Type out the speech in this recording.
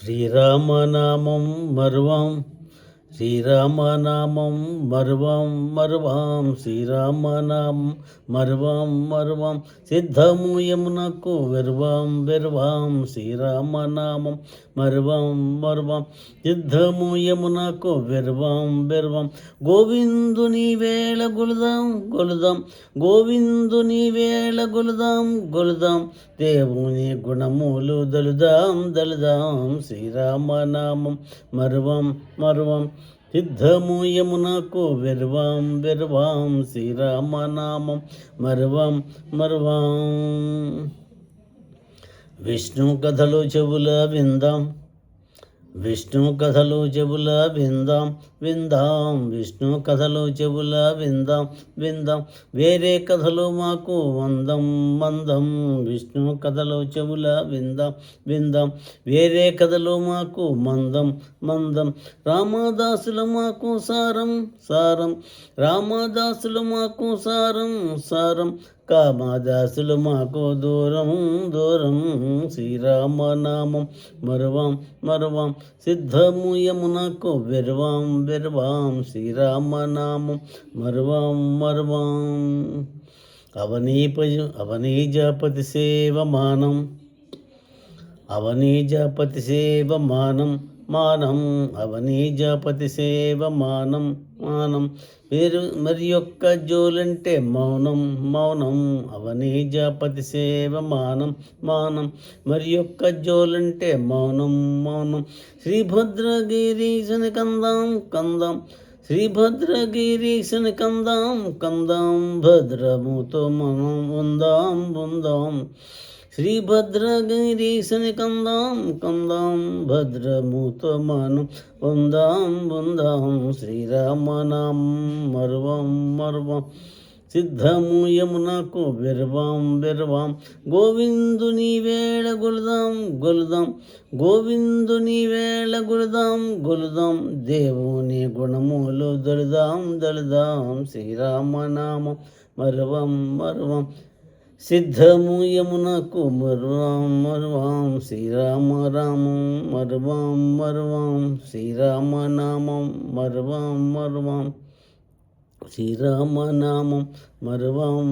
శ్రీరామనామం మరువం శ్రీరామనామం మరువం మరువం శ్రీరామనామం మరువం సిద్ధము యమునకు వెర్వాం శ్రీరామనామం మరువం సిద్ధము యమునకు వెర్వాం గోవిందుని వేళ గొలుదాం గోవిందుని వేళ గొలుదాం దేవుని గుణములు దలుదాం శ్రీరామనామం మరువం సిద్ధము యమునకు వెర్వాం శ్రీరామనామం మరువం విష్ణు కథలు చెవుల విష్ణు కథలు చెవుల విందాం విష్ణు కథలు చెవుల విందాం వేరే కథలు మాకు మందం విష్ణు కథలు చెవుల విందాం వేరే కథలు మాకు మందం రామదాసులు మాకు సారం రామదాసులు మాకు సారం కామదాసులు మాకు దూరం శ్రీరామనామం మరువం సిద్ధము యమునకు వెర్వాం శ్రీరామనామం మరువం అవనీజపతి సేవమానం అవనీజపతి సేవమానం మరి యొక్క జోలంటే మౌనం అవనీజపతి సేవమానం మరి యొక్క జోలంటే మౌనం శ్రీభద్రగిరీశని కందాం శ్రీభద్రగిరీశని కందాం భద్రముతో మనం ఉందాం శ్రీభద్రగిరీశని కందాం భద్రముతో మనం ఉందాం శ్రీరామనామం మరువం సిద్ధము యమునకు వెర్వాం గోవిందుని వేళ గొలుదాం గోవిందుని వేళ గొలుదాం దేవుని గుణములు దలుదాం శ్రీరామనామం మరువం సిద్ధము యమునకు మరువం శ్రీరామనామం శ్రీరామనామం మరువం శ్రీరామనామం మరువం